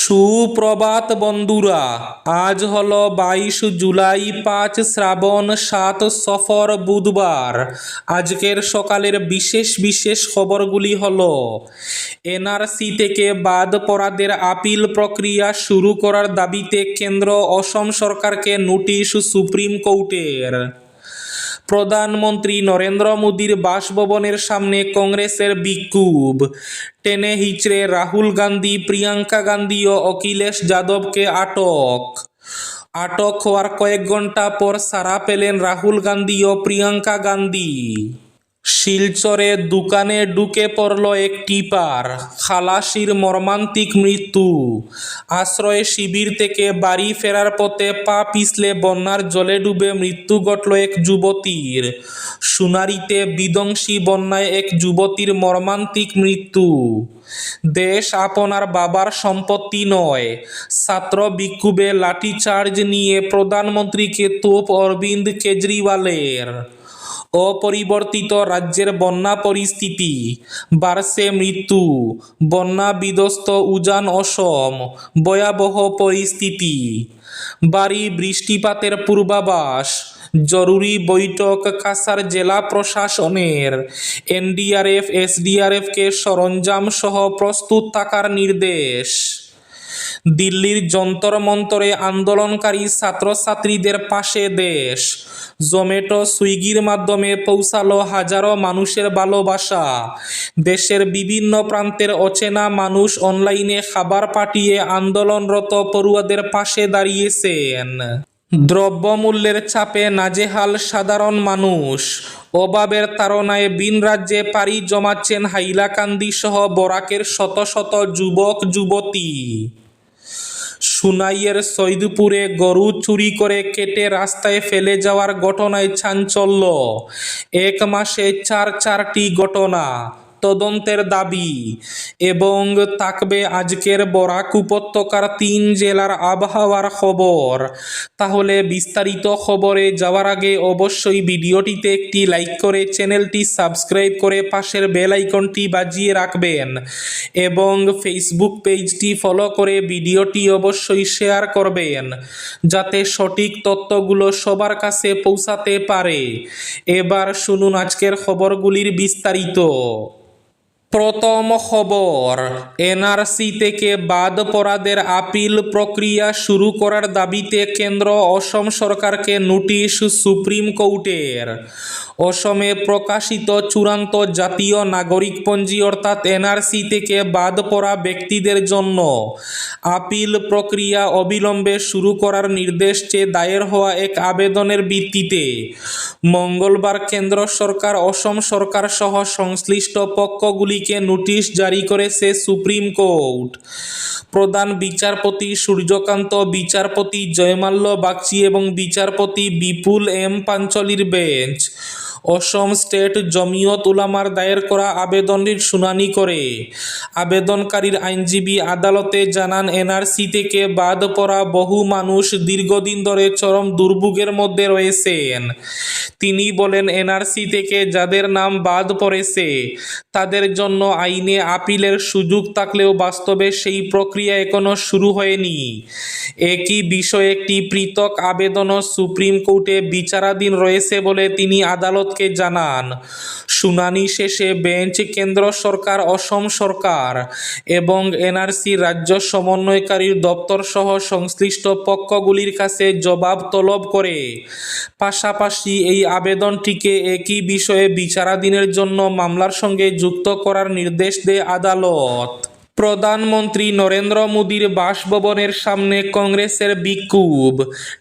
সুপ্রভাত বন্ধুরা, আজ হলো 22 জুলাই, 5 শ্রাবণ, 7 সফর, বুধবার। আজকের সকালের বিশেষ বিশেষ খবরগুলি হলো: এনআরসি থেকে বাদ পড়াদের আপিল প্রক্রিয়া শুরু করার দাবিতে কেন্দ্র অসম সরকারকে নোটিশ সুপ্রিম কোর্টের। প্রধানমন্ত্রী নরেন্দ্র মোদীর বাসভবনের সামনে কংগ্রেসের বিক্ষোভ। টেনে হিচড়ে রাহুল গান্ধী, প্রিয়াঙ্কা গান্ধী ও অখিলেশ যাদবকে আটক হওয়ার কয়েক ঘন্টা পর ছাড়া পেলেন রাহুল গান্ধী ও প্রিয়াঙ্কা গান্ধী। শিলচরে দোকানে ঢুকে পড়ল এক টিপার, খালাসির মর্মান্তিক মৃত্যু। আশ্রয় শিবির থেকে বাড়ি ফেরার পথে পা পিছলে বন্যার জলে ডুবে মৃত্যু ঘটল এক যুবতীর। সোনারীতে বিধ্বংসী বন্যায় এক যুবতীর মর্মান্তিক মৃত্যু। দেশ আপনার বাবার সম্পত্তি নয়, ছাত্র বিক্ষোভে লাঠিচার্জ নিয়ে প্রধানমন্ত্রীকে তোপ অরবিন্দ কেজরিওয়ালের। অপরিবর্তিত রাজ্যের বন্যা পরিস্থিতি, বাড়ছে মৃত্যু। বন্যা বিধ্বস্ত উজান অসম, ভয়াবহ পরিস্থিতি। ভারী বৃষ্টিপাতের পূর্বাভাস, জরুরি বৈঠক কাছাড় জেলা প্রশাসনের। এনডিআরএফ এসডিআরএফকে সরঞ্জাম সহ প্রস্তুত থাকার নির্দেশ। দিল্লির যন্তর মন্তরে আন্দোলনকারী ছাত্রছাত্রীদের পাশে দেশ। জোম্যাটো সুইগির মাধ্যমে পৌঁছালো হাজারো মানুষের ভালোবাসা। দেশের বিভিন্ন প্রান্তের অচেনা মানুষ অনলাইনে খাবার পাঠিয়ে আন্দোলনরত পড়ুয়াদের পাশে দাঁড়িয়েছেন। দ্রব্যমূল্যের চাপে নাজেহাল সাধারণ মানুষ। অভাবের তাড়নায় ভিন রাজ্যে পাড়ি জমাচ্ছেন হাইলাকান্দি সহ বরাকের শত শত যুবক যুবতী। সুনাইয়ের সৈদপুরে গরু চুরি করে কেটে রাস্তায় ফেলে যাওয়ার ঘটনায় চাঞ্চল্য। এক মাসে চারটি ঘটনা, তদন্তের দাবি। এবং থাকবে আজকের বরাক উপত্যকার 3 জেলার আবহাওয়ার খবর। তাহলে বিস্তারিত খবরে যাওয়ার আগে অবশ্যই ভিডিওটিতে একটি লাইক করে চ্যানেলটি সাবস্ক্রাইব করে পাশের বেল আইকনটি বাজিয়ে রাখবেন এবং ফেসবুক পেজটি ফলো করে ভিডিওটি অবশ্যই শেয়ার করবেন, যাতে সঠিক তথ্যগুলো সবার কাছে পৌঁছাতে পারে। এবার শুনুন আজকের খবরগুলির বিস্তারিত। প্রথম খবর, এনআরসি থেকে বাদ পড়াদের আপিল প্রক্রিয়া শুরু করার দাবিতে কেন্দ্র অসম সরকারকে নোটিশ সুপ্রিম কোর্টের। অসমে প্রকাশিত চূড়ান্ত জাতীয় নাগরিকপঞ্জি অর্থাৎ এনআরসি থেকে বাদ পড়া ব্যক্তিদের জন্য আপিল প্রক্রিয়া অবিলম্বে শুরু করার নির্দেশ চেয়ে দায়ের হওয়া এক আবেদনের ভিত্তিতে মঙ্গলবার কেন্দ্র সরকার অসম সরকার সহ সংশ্লিষ্ট পক্ষগুলিকে নোটিশ জারি করেছে সুপ্রিম কোর্ট। প্রধান বিচারপতি সূর্যকান্ত, বিচারপতি জয়মাল্য বাগচি এবং বিচারপতি বিপুল এম পাঞ্চলির বেঞ্চ অসম স্টেট জমিয়ত উলামার দায়ের করা আবেদনটির শুনানি করে আবেদনকারীর আইনজীবী আদালতে জানান, এনআরসি থেকে বাদ পড়া বহু মানুষ দীর্ঘদিন ধরে চরম দুর্ভোগের মধ্যে রয়েছেন। তিনি বলেন, এনআরসি থেকে যাদের নাম বাদ পড়েছে তাদের জন্য আইনে আপিলের সুযোগ থাকলেও বাস্তবে সেই প্রক্রিয়া এখনো শুরু হয়নি। একই বিষয়ে একটি পৃথক আবেদনও সুপ্রিম কোর্টে বিচারাধীন রয়েছে বলে তিনি আদালতকে জানান। শুনানি শেষে বেঞ্চ কেন্দ্র সরকার, অসম সরকার এবং এনআরসি রাজ্য সমন্বয়কারীর দপ্তর সহ সংশ্লিষ্ট পক্ষগুলির কাছে জবাব তলব করে পাশাপাশি এই আবেদনটিকে একই বিষয়ে বিচারাধীনের জন্য মামলার সঙ্গে যুক্ত করার নির্দেশ দেয় আদালত। প্রধানমন্ত্রী নরেন্দ্র মোদীর বাসভবনের সামনে কংগ্রেসের বিক্ষোভ।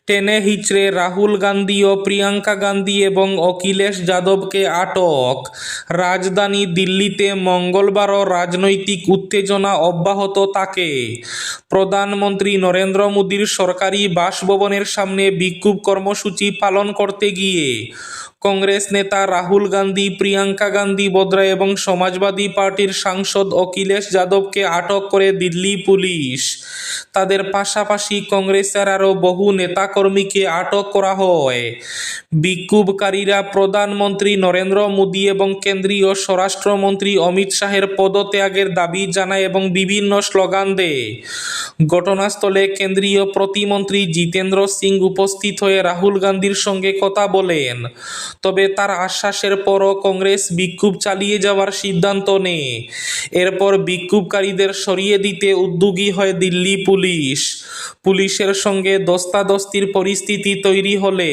টেনে হিচড়ে রাহুল গান্ধী ও প্রিয়াঙ্কা গান্ধী এবং অখিলেশ যাদবকে আটক। রাজধানী দিল্লিতে মঙ্গলবারও রাজনৈতিক উত্তেজনা অব্যাহত থাকে। প্রধানমন্ত্রী নরেন্দ্র মোদীর সরকারি বাসভবনের সামনে বিক্ষোভ কর্মসূচি পালন করতে গিয়ে কংগ্রেস নেতা রাহুল গান্ধী, প্রিয়াঙ্কা গান্ধী বদ্রা এবং সমাজবাদী পার্টির সাংসদ অখিলেশ যাদবকে আটক করে দিল্লি পুলিশ। তাদের পাশাপাশি কংগ্রেসের আরও বহু নেতাকর্মীকে আটক করা হয়। বিক্ষোভকারীরা প্রধানমন্ত্রী নরেন্দ্র মোদী এবং কেন্দ্রীয় স্বরাষ্ট্রমন্ত্রী অমিত শাহের পদত্যাগের দাবি জানায় এবং বিভিন্ন স্লোগান দেয়। ঘটনাস্থলে কেন্দ্রীয় প্রতিমন্ত্রী জিতেন্দ্র সিং উপস্থিত হয়ে রাহুল গান্ধীর সঙ্গে কথা বলেন। তবে তার আশ্বাসের পরও কংগ্রেস বিক্ষোভ চালিয়ে যাওয়ার সিদ্ধান্ত নেয়। এরপর বিক্ষোভকারীদের সরিয়ে দিতে উদ্যোগী হয় দিল্লি পুলিশ। পুলিশের সঙ্গে ধস্তাধস্তির পরিস্থিতি তৈরি হলে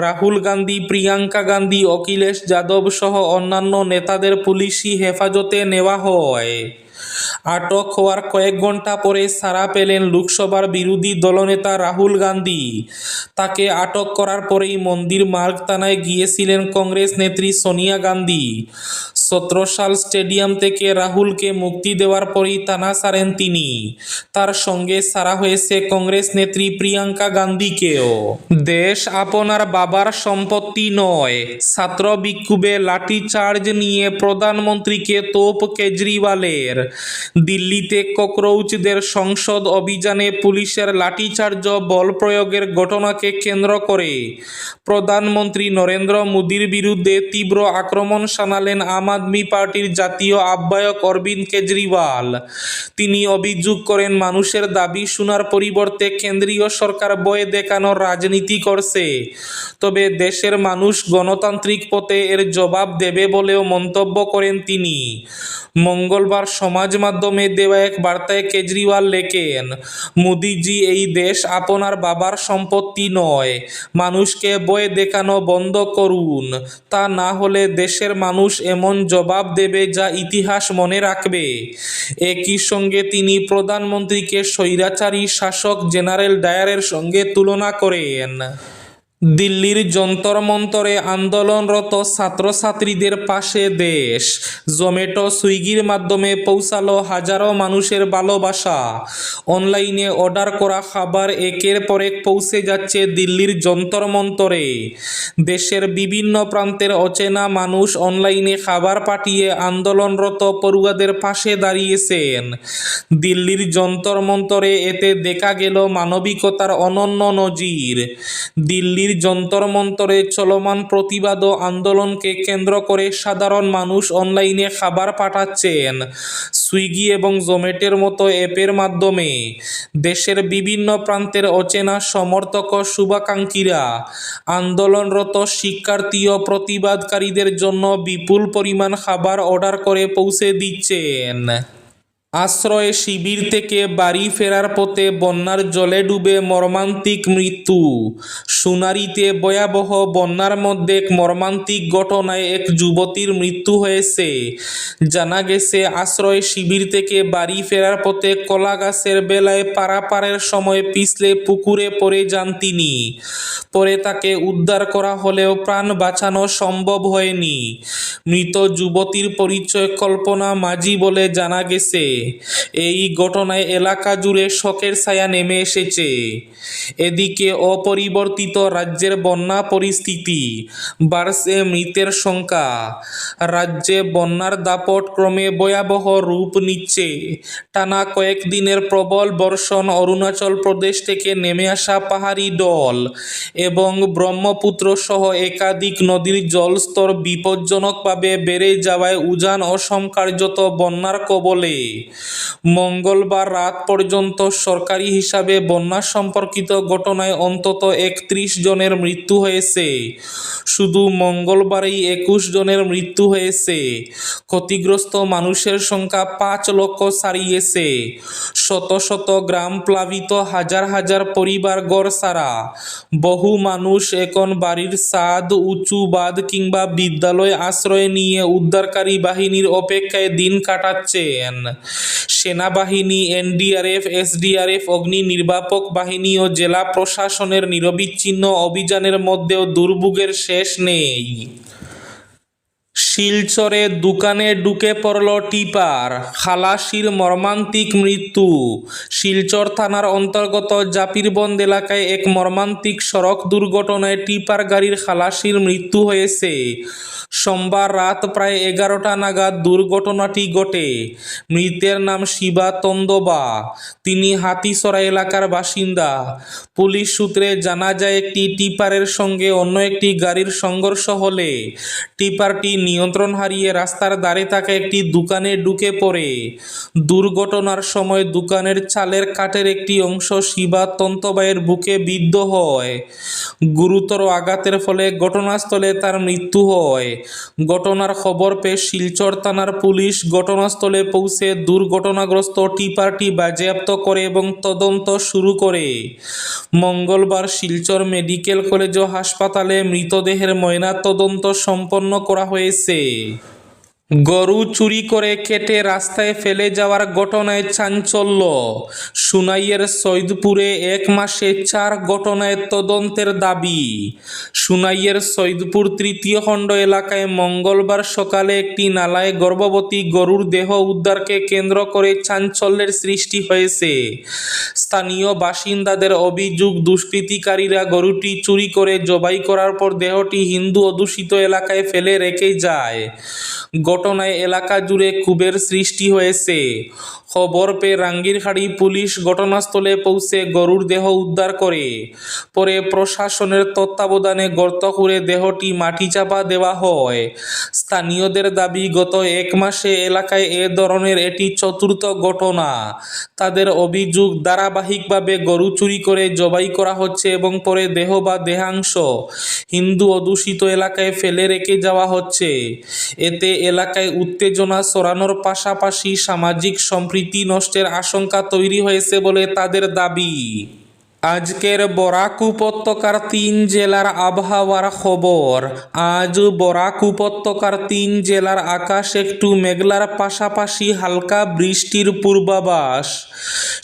রাহুল গান্ধী, প্রিয়াঙ্কা গান্ধী, অখিলেশ যাদব সহ অন্যান্য নেতাদের পুলিশি হেফাজতে নেওয়া হয়। আটক হওয়ার কয়েক ঘন্টা পরে ছাড়া পেলেন লোকসভার বিরোধী দলনেতা রাহুল গান্ধী। তাকে আটক করার পরেই মন্দির মার্গ থানায় গিয়েছিলেন কংগ্রেস নেত্রী সোনিয়া গান্ধী। 17 সাল স্টেডিয়াম থেকে রাহুলকে মুক্তি দেওয়ার পরই থানা ছাড়েন তিনি। তার সঙ্গে ছাড়া হয়েছে কংগ্রেস নেত্রী প্রিয়াঙ্কা গান্ধীকেও। দেশ আপনার বাবার সম্পত্তি নয়, ছাত্র বিক্ষোভে লাঠিচার্জ নিয়ে প্রধানমন্ত্রীকে তোপ কেজরিওয়ালের। দিল্লিতে ককরোচদের সংসদ অভিযানে পুলিশের লাঠিচার্জ বল প্রয়োগের ঘটনাকে কেন্দ্র করে প্রধানমন্ত্রী নরেন্দ্র মোদীর বিরুদ্ধে তীব্র আক্রমণ শানালেন আম আদমি পার্টির জাতীয় আহ্বায়ক অরবিন্দ কেজরিওয়াল। তিনি অভিযোগ করেন, মানুষের দাবি শোনার পরিবর্তে কেন্দ্রীয় সরকার ভয় দেখানোর রাজনীতি করছে। তবে দেশের মানুষ গণতান্ত্রিক পথে এর জবাব দেবে বলেও মন্তব্য করেন তিনি। মঙ্গলবার সমাজ মাধ্যমে দেওয়া এক বার্তায় কেজরিওয়াল লেখেন, মোদিজি, এই দেশ আপনার বাবার সম্পত্তি নয়। মানুষকে ভয় দেখানো বন্ধ করুন, তা না হলে দেশের মানুষ এমন জবাব দেবে যা ইতিহাস মনে রাখবে। একই সঙ্গে তিনি প্রধানমন্ত্রীকে স্বৈরাচারী শাসক জেনারেল ডায়ারের সঙ্গে তুলনা করেন। দিল্লির যন্তর মন্তরে আন্দোলনরত ছাত্রছাত্রীদের পাশে দেশ। জোম্যাটো, সুইগির মাধ্যমে পৌঁছালো হাজারো মানুষের ভালোবাসা। অনলাইনে অর্ডার করা খাবার একের পর এক পৌঁছে যাচ্ছে দিল্লির যন্তর মন্তরে। দেশের বিভিন্ন প্রান্তের অচেনা মানুষ অনলাইনে খাবার পাঠিয়ে আন্দোলনরত পড়ুয়াদের পাশে দাঁড়িয়েছেন। দিল্লির যন্তর মন্তরে এতে দেখা গেল মানবিকতার অনন্য নজির। দিল্লির যন্তর মন্তরে চলমান প্রতিবাদ ও আন্দোলনকে কেন্দ্র করে সাধারণ মানুষ অনলাইনে খাবার পাঠাচ্ছেন সুইগি এবং জোম্যাটোর মতো অ্যাপের মাধ্যমে। দেশের বিভিন্ন প্রান্তের অচেনা সমর্থক ও শুভাকাঙ্ক্ষীরা আন্দোলনরত শিক্ষার্থী ও প্রতিবাদকারীদের জন্য বিপুল পরিমাণ খাবার অর্ডার করে পৌঁছে দিচ্ছেন। আশ্রয় শিবির থেকে বাড়ি ফেরার পথে বন্যার জলে ডুবে মর্মান্তিক মৃত্যু। সোনারীতে ভয়াবহ বন্যার মধ্যে এক মর্মান্তিক ঘটনায় এক যুবতীর মৃত্যু হয়েছে। জানা গেছে, আশ্রয় শিবির থেকে বাড়ি ফেরার পথে কলা গাছের বেলায় পারাপারের সময় পিছলে পুকুরে পড়ে যান তিনি। পরে তাকে উদ্ধার করা হলেও প্রাণ বাঁচানো সম্ভব হয়নি। মৃত যুবতীর পরিচয় কল্পনা মাঝি বলে জানা গেছে। এই ঘটনায় এলাকা জুড়ে শোকের ছায়া নেমে এসেছে। এদিকে অপরিবর্তিত রাজ্যের বন্যা পরিস্থিতি, বাড়ছে মৃতের সংখ্যা। রাজ্যে বন্যার দাপট ক্রমে ভয়াবহ রূপ নিচ্ছে। টানা কয়েকদিনের প্রবল বর্ষণ, অরুণাচল প্রদেশ থেকে নেমে আসা পাহাড়ি ঢল এবং ব্রহ্মপুত্র সহ একাধিক নদীর জলস্তর বিপজ্জনকভাবে বেড়ে যাওয়ায় উজান অসম কার্যত বন্যার কবলে। মঙ্গলবার রাত পর্যন্ত সরকারি হিসাবে বন্যা সম্পর্কিত ঘটনায় অন্তত 31 জনের মৃত্যু হয়েছে। শুধু মঙ্গলবারেই 21 জনের মৃত্যু হয়েছে। ক্ষতিগ্রস্ত মানুষের সংখ্যা 5 লক্ষ ছাড়িয়েছে। শত শত গ্রাম প্লাবিত, হাজার হাজার পরিবার ঘরছাড়া। বহু মানুষ এখন বাড়ির ছাদ, উঁচু বাঁধ কিংবা বিদ্যালয় আশ্রয় নিয়ে উদ্ধারকারী বাহিনীর অপেক্ষায় দিন কাটাচ্ছেন। সেনাবাহিনী, এনডিআরএফ, এসডিআরএফ, অগ্নি নির্বাপক বাহিনী ও জেলা প্রশাসনের নিরবিচ্ছিন্ন অভিযানের মধ্যেও দুর্ভোগের শেষ নেই। শিলচরে দোকানে ঢুকে পড়ল টিপার, খালাসির মর্মান্তিক মৃত্যু। শিলচর থানার অন্তর্গত জাপিরবন্দ এলাকায় এক মর্মান্তিক সড়ক দুর্ঘটনায় টিপার গাড়ির খালাসির মৃত্যু হয়েছে। সোমবার রাত প্রায় 11টা নাগাদ দুর্ঘটনাটি ঘটে। মৃতের নাম শিবা তন্দবা। তিনি হাতিছড়া এলাকার বাসিন্দা। পুলিশ সূত্রে জানা যায়, একটি টিপারের সঙ্গে অন্য একটি গাড়ির সংঘর্ষ হলে টিপারটি নিয়ন্ত্রণ নিয়ন্ত্রণ হারিয়ে রাস্তার ধারে থাকা একটি দোকানে ঢুকে পড়ে। দুর্ঘটনার সময় দোকানের চালের কাঠের একটি অংশ শিবা তন্তবাইয়ের বুকে বিদ্ধ হয়। গুরুতর আঘাতের ফলে ঘটনাস্থলে তার মৃত্যু হয়। ঘটনার খবর পেয়ে শিলচর থানার পুলিশ ঘটনাস্থলে পৌঁছে দুর্ঘটনাগ্রস্ত টিপারটি বাজেয়াপ্ত করে এবং তদন্ত শুরু করে। মঙ্গলবার শিলচর মেডিকেল কলেজ ও হাসপাতালে মৃতদেহের ময়নাতদন্ত সম্পন্ন করা হয়েছে। গরু চুরি করে কেটে রাস্তায় ফেলে যাওয়ার ঘটনায় চাঞ্চল্য। সুনাইয়ের সৈদপুরে 1 মাসে 4 ঘটনায় তদন্তের দাবি। সুনাইয়ের সৈদপুর তৃতীয় খণ্ড এলাকায় মঙ্গলবার সকালে একটি নালায় গর্ভবতী গরুর দেহ উদ্ধারকে কেন্দ্র করে চাঞ্চল্যের সৃষ্টি হয়েছে। স্থানীয় বাসিন্দাদের অভিযোগ, দুষ্কৃতিকারীরা গরুটি চুরি করে জবাই করার পর দেহটি হিন্দু অধ্যুষিত এলাকায় ফেলে রেখে যায়। ঘটনায় এলাকা জুড়ে ক্ষোভের সৃষ্টি হয়েছে। খবর পেয়ে রাঙ্গিরহাটি পুলিশ ঘটনাস্থলে পৌঁছে গরুর দেহ উদ্ধার করে। পরে প্রশাসনের তত্ত্বাবধানে গর্ত খুঁড়ে দেহটি মাটি চাপা দেওয়া হয়। স্থানীয়দের দাবি, গত 1 মাসে এলাকায় এ ধরনের এটি 4র্থ ঘটনা। তাদের অভিযোগ, ধারাবাহিকভাবে গরু চুরি করে জবাই করা হচ্ছে এবং পরে দেহ বা দেহাংশ হিন্দু অধ্যুষিত এলাকায় ফেলে রেখে যাওয়া হচ্ছে। এতে এলাকায় উত্তেজনা ছড়ানোর পাশাপাশি সামাজিক সম্প্রীতি নষ্টের আশঙ্কা তৈরি হয়েছে বলে তাদের দাবি। আজকের বরাক উপত্যকার 3 জেলার আবহাওয়ার খবর। আজ বরাক উপত্যকার 3 জেলার আকাশ একটু মেঘলার পাশাপাশি হালকা বৃষ্টির পূর্বাভাস।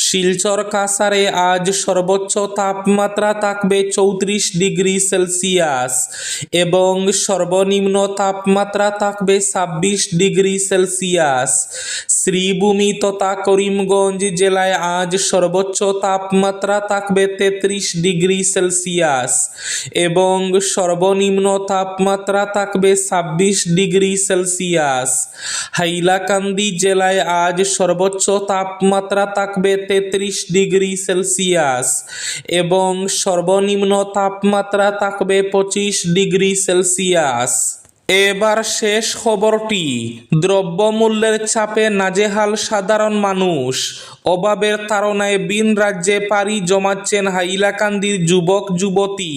শিলচর কাছাড়ে আজ সর্বোচ্চ তাপমাত্রা থাকবে 34 ডিগ্রি সেলসিয়াস এবং সর্বনিম্ন তাপমাত্রা থাকবে 26 ডিগ্রি সেলসিয়াস। শ্রীভূমি তথা করিমগঞ্জ জেলায় আজ সর্বোচ্চ তাপমাত্রা থাকবে 33 ডিগ্রি সেলসিয়াস এবং সর্বনিম্ন তাপমাত্রা থাকবে 26 ডিগ্রি সেলসিয়াস। হাইলাকান্দি জেলায় আজ সর্বোচ্চ তাপমাত্রা থাকবে 33 ডিগ্রি সেলসিয়াস এবং সর্বনিম্ন তাপমাত্রা থাকবে 25 ডিগ্রি সেলসিয়াস। এবার শেষ খবরটি। দ্রব্যমূল্যের চাপে নাজেহাল সাধারণ মানুষ। অভাবের তাড়নায় ভিন রাজ্যে পাড়ি জমাচ্ছেন হাইলাকান্দির যুবক যুবতী।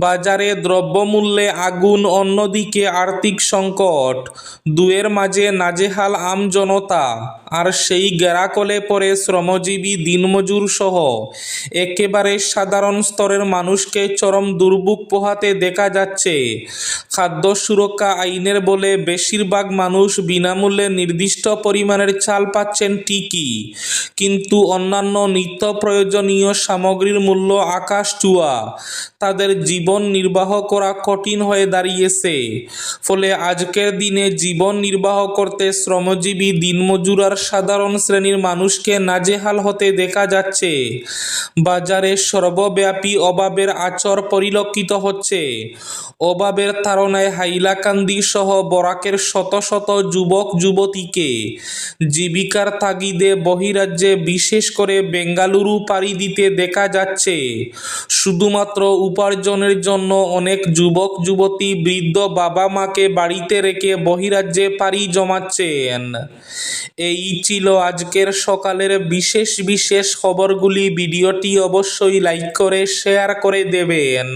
বাজারে দ্রব্যমূল্যে আগুন, অন্যদিকে আর্থিক সংকট। দুয়ের মাঝে নাজেহাল আমজনতা। আর সেই গেরাকলে পড়ে শ্রমজীবী, দিনমজুর সহ একেবারে সাধারণ স্তরের মানুষকে চরম দুর্ভোগ পোহাতে দেখা যাচ্ছে। খাদ্য সুরক্ষা আইনের বলে বেশিরভাগ মানুষ বিনামূল্যে নির্দিষ্ট পরিমাণের চাল পাচ্ছেন ঠিকই, কিন্তু অন্যান্য নিত্য প্রয়োজনীয় সামগ্রীর মূল্য আকাশ ছোঁয়া। তাদের জীবন নির্বাহ করা কঠিন হয়ে দাঁড়িয়েছে। ফলে আজকের দিনে জীবন নির্বাহ করতে শ্রমজীবী, দিনমজুর আর সাধারণ শ্রেণীর মানুষকে নাজেহাল হতে দেখা যাচ্ছে। বাজারে সর্বব্যাপী অভাবের আচর পরিলক্ষিত হচ্ছে। অভাবের তাড়নায় হাইলাকান্দি সহ বরাকের শত শত যুবক যুবতীকে জীবিকার তাগিদে বহিরাজ্যে, বিশেষ করে বেঙ্গালুরু পাড়ি দিতে দেখা যাচ্ছে। শুধুমাত্র উপার্জনের জন্য অনেক যুবক যুবতী বৃদ্ধ বাবা মাকে বাড়িতে রেখে বহিরাজ্যে পাড়ি জমাচ্ছেন। এই ছিল আজকের সকালের বিশেষ খবরগুলি। ভিডিওটি অবশ্যই লাইক করে শেয়ার করে দেবেন।